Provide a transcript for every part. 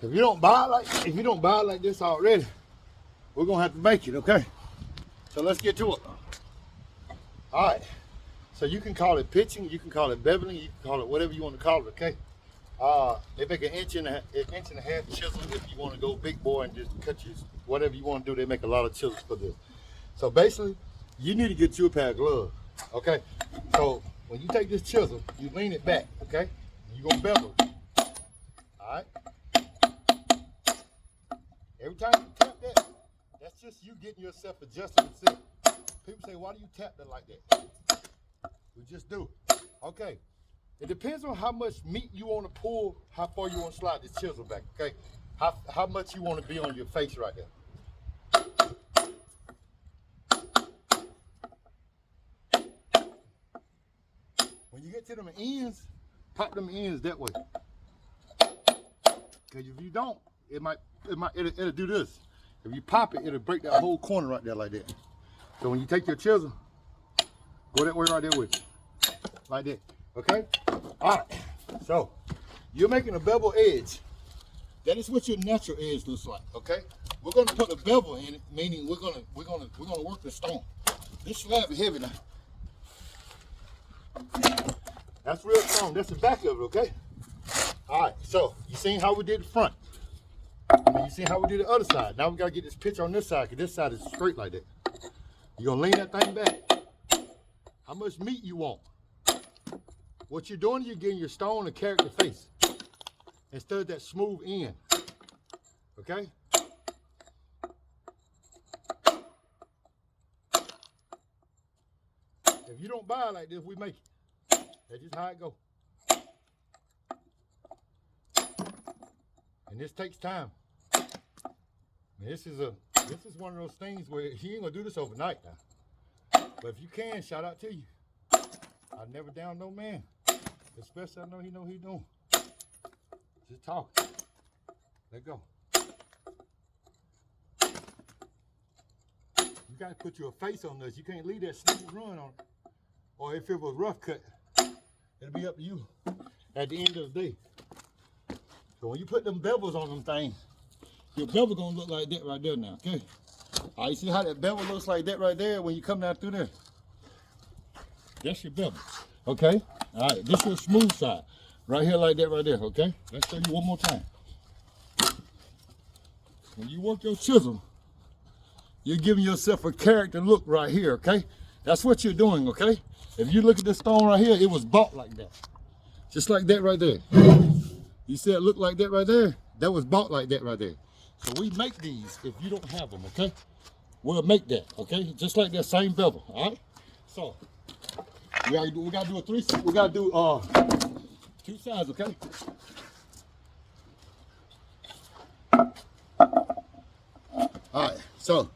If you don't buy it like this already, we're gonna have to make it, okay? So let's get to it. All right. So you can call it pitching, you can call it beveling, you can call it whatever you want to call it, okay? They make an inch and a half chisel if you want to go big boy and just cut you whatever you want to do. They make a lot of chisels for this. So basically, you need to get you a pair of gloves, okay? So when you take this chisel, you lean it back, okay? You're gonna bevel it. All right. Every time you tap that, that's just you getting yourself adjusted and set. People say, why do you tap that like that? We just do. Okay. It depends on how much meat you want to pull, how far you want to slide this chisel back, okay? How much you want to be on your face right there. When you get to them ends, pop them ends that way. Because if you don't, it'll do this. If you pop it, it'll break that whole corner right there like that. So when you take your chisel, go that way right there with you. Like that. Okay? Alright. So you're making a bevel edge. That is what your natural edge looks like. Okay? We're gonna put a bevel in it, meaning we're gonna work the stone. This slab is heavy now. That's real strong. That's the back of it, okay? Alright, so you seen how we did the front. And you see how we did the other side. Now we gotta get this picture on this side, because this side is straight like that. You're gonna lean that thing back. How much meat you want? What you're doing, you're getting your stone a character face instead of that smooth end. Okay? If you don't buy it like this, we make it. That's just how it goes. And this takes time. And this is one of those things where you ain't gonna do this overnight now. But if you can, shout out to you. I never down no man. Especially I know he know he doing. Just talk. Let go. You gotta put your face on this. You can't leave that smooth run on it. Or if it was rough cut, it'll be up to you at the end of the day. So when you put them bevels on them things, your bevel gonna look like that right there now, okay? All right, you see how that bevel looks like that right there when you come down through there? That's your bevel, okay? All right, this is your smooth side. Right here like that right there, okay? Let's show you one more time. When you work your chisel, you're giving yourself a character look right here, okay? That's what you're doing, okay? If you look at this stone right here, it was bought like that. Just like that right there. You see it look like that right there? That was bought like that right there. So we make these if you don't have them, okay? We'll make that, okay? Just like that same bevel, all right? So we gotta do a we gotta do two sides, okay? All right, so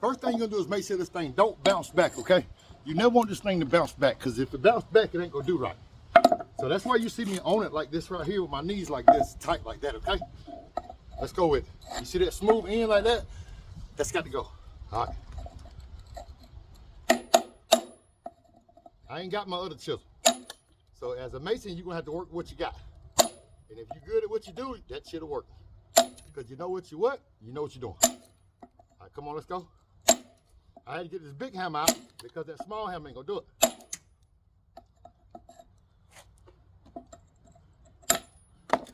first thing you're gonna do is make sure this thing don't bounce back, okay? You never want this thing to bounce back, because if it bounces back, it ain't gonna do right. So that's why you see me on it like this right here with my knees like this, tight like that, okay? Let's go with it. You see that smooth end like that? That's got to go. All right. I ain't got my other chisel. So as a mason, you're going to have to work what you got. And if you're good at what you do, that shit'll work. Because you know what you know what you're doing. All right, come on, let's go. I had to get this big hammer out because that small hammer ain't going to do it.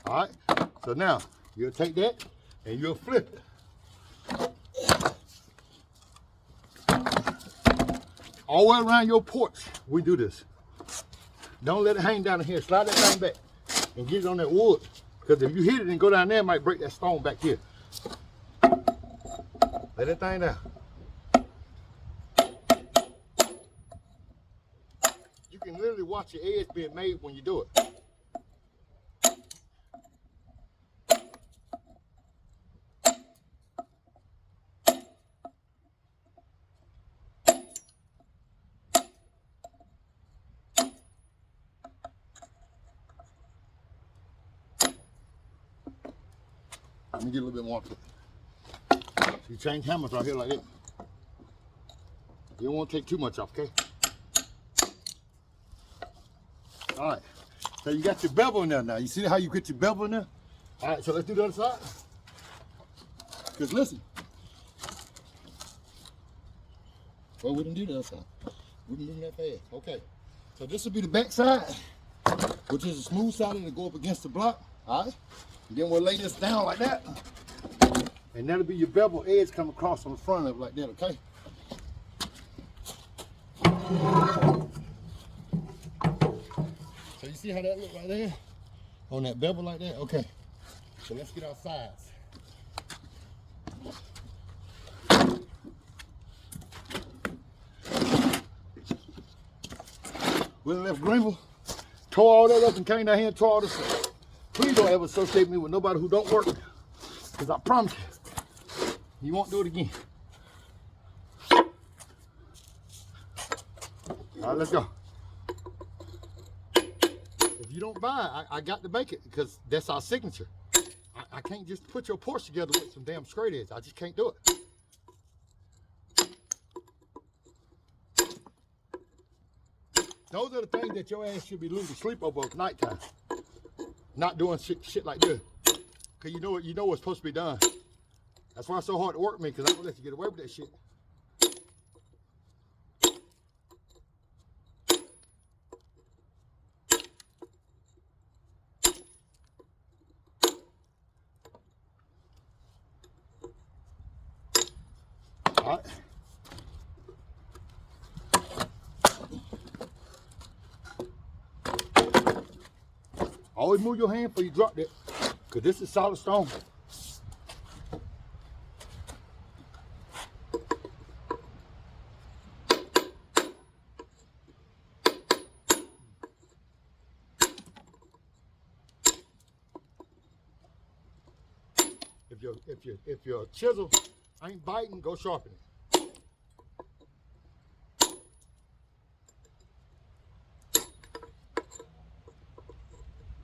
All right, so now you'll take that and you'll flip it. All the way around your porch, we do this. Don't let it hang down in here. Slide that thing back and get it on that wood. Because if you hit it and go down there, it might break that stone back here. Lay that thing down. You can literally watch your edge being made when you do it. Let me get a little bit more. So you change hammers right here like that. You don't want to take too much off, okay? All right. So you got your bevel in there now. You see how you get your bevel in there? All right, so let's do the other side. Because listen. Well, we didn't do the other side. We didn't move that fast. Okay. So this will be the back side, which is a smooth side that'll go up against the block. All right. And then we'll lay this down like that. And that'll be your bevel edge come across on the front of it like that, okay? So you see how that look right there? On that bevel like that? Okay. So let's get our sides. We left Greenville, tore all that up and came down here and tore all this up. Please don't ever associate me with nobody who don't work. Because I promise you won't do it again. All right, let's go. If you don't buy, I got to make it because that's our signature. I can't just put your porch together with some damn straight edge. I just can't do it. Those are the things that your ass should be losing sleep over at nighttime. Not doing shit like this. Cause you know what's supposed to be done. That's why it's so hard to work with me, because I don't let you get away with that shit. All right. Always move your hand before you drop that, because this is solid stone. If your chisel ain't biting, go sharpen it.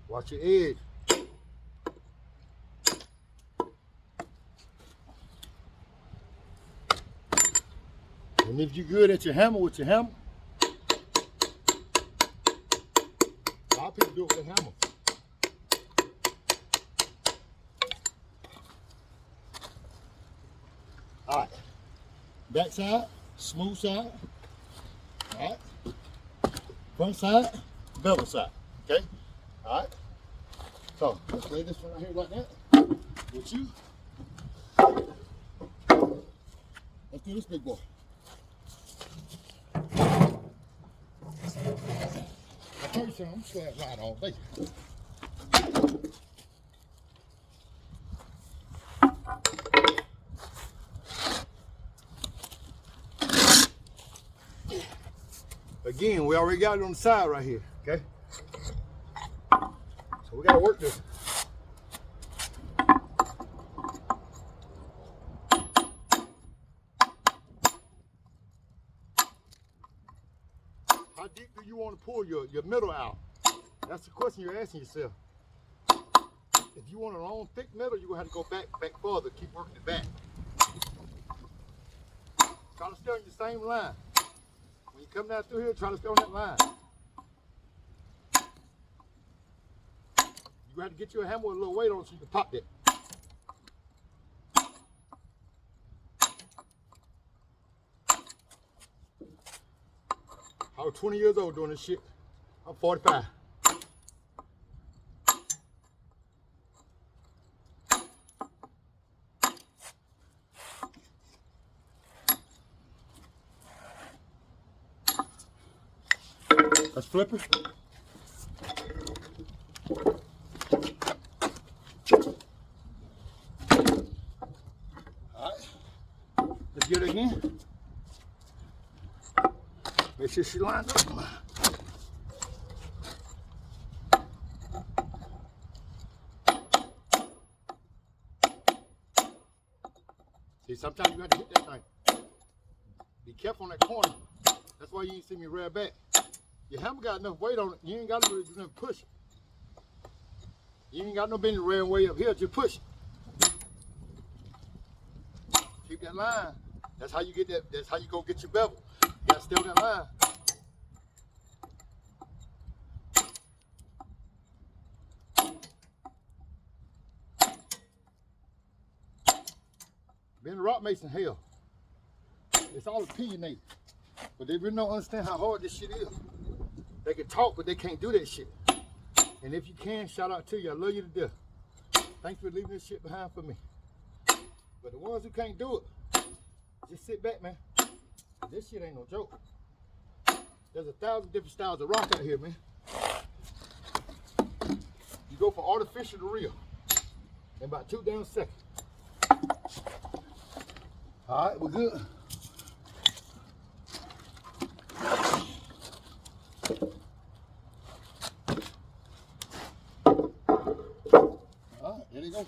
Watch your edge. And if you're good at your hammer with your hammer, a lot of people do it with a hammer. All right, back side, smooth side. All right, front side, bevel side. Okay. All right. So let's lay this one right here like that. With you. Let's do this big boy. I told you something, I'm slab right all day. Again, we already got it on the side right here, okay? So we gotta work this. How deep do you want to pull your middle out? That's the question you're asking yourself. If you want a long, thick middle, you're gonna have to go back further, keep working it back. Try to stay on your same line. When you come down through here, try to stay on that line. You have to get you a hammer with a little weight on it so you can pop that. I was 20 years old doing this shit. I'm 45. Let's flip her. All right, let's get it again. Make sure she lines up. See, sometimes you have to hit that thing. Be careful on that corner. That's why you ain't see me rear back. Your hammer got enough weight on it. You ain't got to do nothing push it. You ain't got no business rearing way up here. Just push it. Keep that line. That's how you get that. That's how you go get your bevel. You got to stay on that line. Being a rock mason, hell, it's all opinionated. But they really don't understand how hard this shit is. They can talk, but they can't do that shit. And if you can, shout out to you. I love you to death. Thanks for leaving this shit behind for me. But the ones who can't do it, just sit back, man. This shit ain't no joke. There's 1,000 different styles of rock out here, man. You go from artificial to real in about 2 damn seconds. All right, we're good.